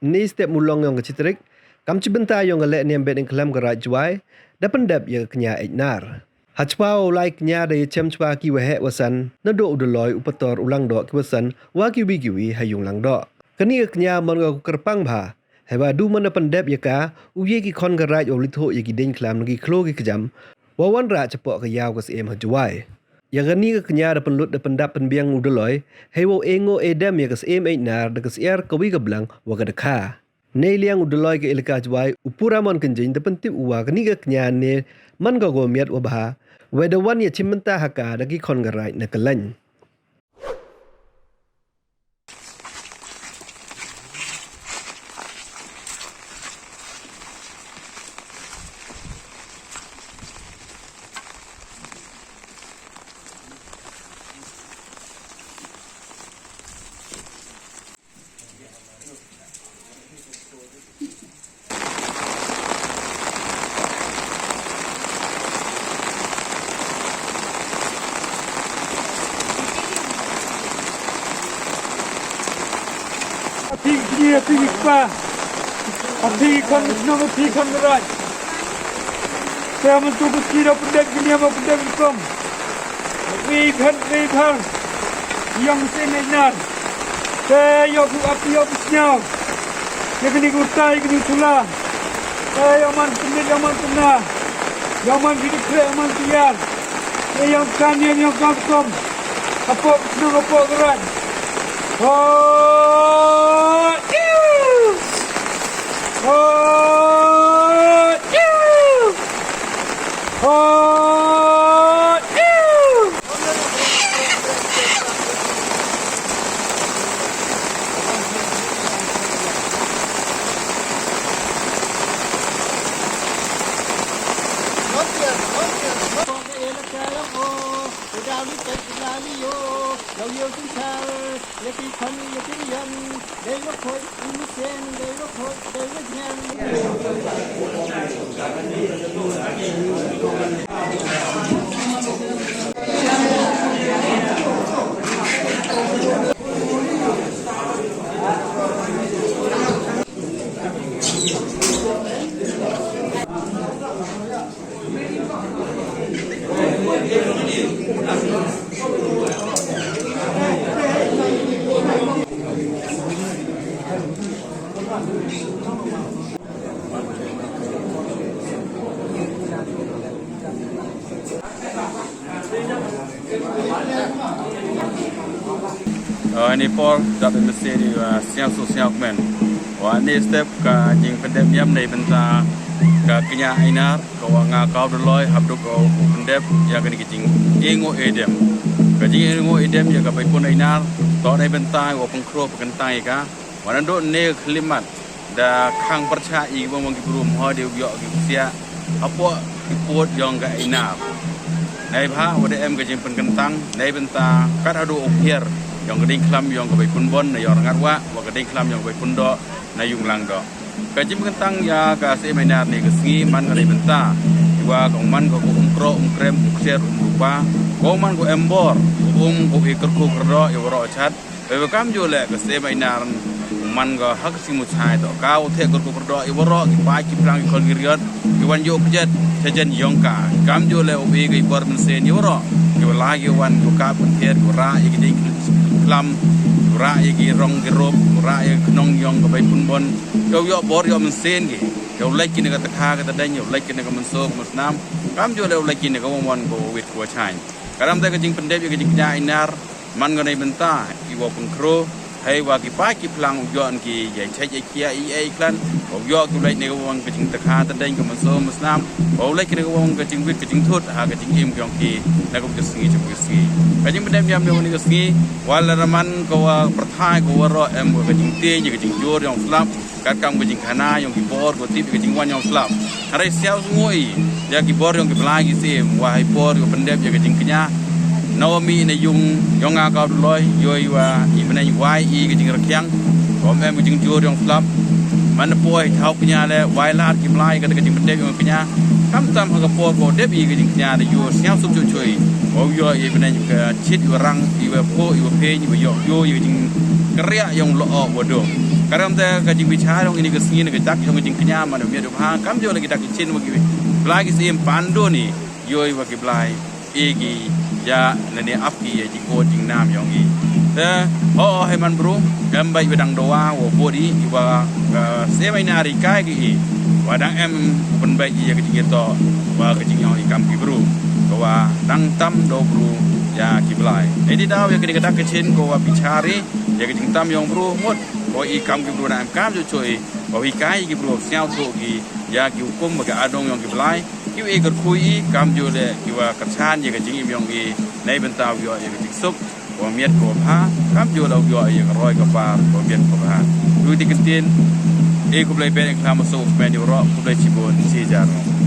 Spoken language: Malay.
Ni step mulong yang kecitrik, kam cibenta yang galek ni ambet yang kelam gerak juai, da pendap ya kenya ignar. Hachpao like nya da cem chwa ki wehe wasan, na do udoloy upator ulang do ki wasan, wa ki wi hayung lang do. Kani kenya mon ga kerpang bha, heba du mana pendap ya ka, uye ki kon gerak yo litho ya ki den kelam ngi klo ki kejam, wawan ra cepok ke yaw ke siem hajuai. Yang gani ke kenya da penlut da pendap penbiang udoloy, hewo engo edam ya ke siem ignar da ke siar kawi ke belang wa ke dekha. Nei liang udoloy ke ilka juai upura mon kenjing da pentip uwa kani ke kenya ne man ga go miat wa bah, weda wan ya cimenta haka da ki kon gerak na kelany. Pergi ke pergi kan nama pergi kan berat. Saya mencoba kira pendek ini apa pendek hukum. Pergi kan yang sebenar. Saya yang api yang senyap. Yang kini kutai kini tulah. Saya yang man pendek yang man tenang. Yang man hidup yang man tiar. Saya yang kanian yang kangkum. Apa senang apa gerak. Oh, ini Paul dapat mesti di siang sosial men. Wah ini step ke jing pendep yam dari benta ke kenya ainar ke wanga kau berloy habduk kau pendep yang kini kecing ingo edem. Kecing ingo edem yang ke pun ainar kau dari benta kau pengkro pengentai ka. Wanan do ne klimat da kang percaya ibu mungkin belum hal dia biok sia apa ikut yang ke ainar. Nai bah wada em kecing penkentang nai benta kat adu opier yang keding kelam yang kebai pun bon na yang ngarwa wa keding kelam yang kebai pun do na yung lang do kajim kentang ya ka se mainar ni kesengi man ngai benta wa kong man ko umkro umkrem umkser umrupa ko man ko embor ko iker ko kerdo ya woro chat be kam jo le ke se mainar man go hak simu chai do ka u the ko kerdo ya woro ki pa ki plang ko giriot ki wan yo pjet sejen yongka kam jo le obi ki bor men se ni woro ki lagi wan ko ka pun ter ko ra ya ki lam ura igi rong gerop ura igi knong yong ke pun bon yo bor yo mensen gi yo leki ne kata kha kata dan yo leki ne ka menso musnam kam jo le leki ne ka won ko wit ko chain karam ta ka jing pendep yo ka jing nya inar man go nei benta i wo pun kro hai wa ki pa ki plang yo an ki ye chai ye kia i ai klan yo ku leki ne ka won ka jing ta kha ta dan ka menso musnam o leki ne ka won ka jing wit ka jing thut ha ka jing im yong ki na ko kesingi chu kesingi kajing pendem yam yo ni kesingi wala raman ko perthai ko ro em ko jing te ni jing jor yang slap kat kam ko jing khana yang ki bor ko tip ko jing wan yang slap hare siao ngoi ya ki bor yang ki plagi sim wa hai bor ko pendem ya jing kenya Naomi ne yung nga ka loy yoi wa i benai wai i jing rakyang ko em ko jing jor yang slap man poi thau kenya le wai lat ki plai ka jing pendem yang kenya kam tam ha ka por ko deb i jing kenya de yo siao sup chui oh yo i benai ka chit rang i wa po i wa pe i wa yo jing kerja yang lo waduh Karena kita kajing bicara ini kesini kita yang kajing kenyaman yang dia doa kami juga lagi tak kecil bagi lagi sih pandu ni yoi bagi belai igi ya nene api ya jiko jing nam yang ini. Heman bro gambai bedang doa wo body iwa sema ini hari kai gi wadang open baik ya kajing itu wa kajing yang ikam ki bro bahwa dang tam do bro ya kiblai. Jadi tahu ya kita kecil bahwa bicari ya kajing tam yang bro mut bahwa ikam ki bro nam kam jo choi bahwa ikai ki bro siao tu ki ya ki hukum baga adong yang kiblai ki ikut kui kam jo le ki wa kacan ya kajing yang ki nai bentau yo ya kajing sup bahwa miat ko ha kam jo lau yo ya roi ka par bahwa miat ko ha tu dikentin ku blai ben klam so men yo ro ku blai cibon si jarno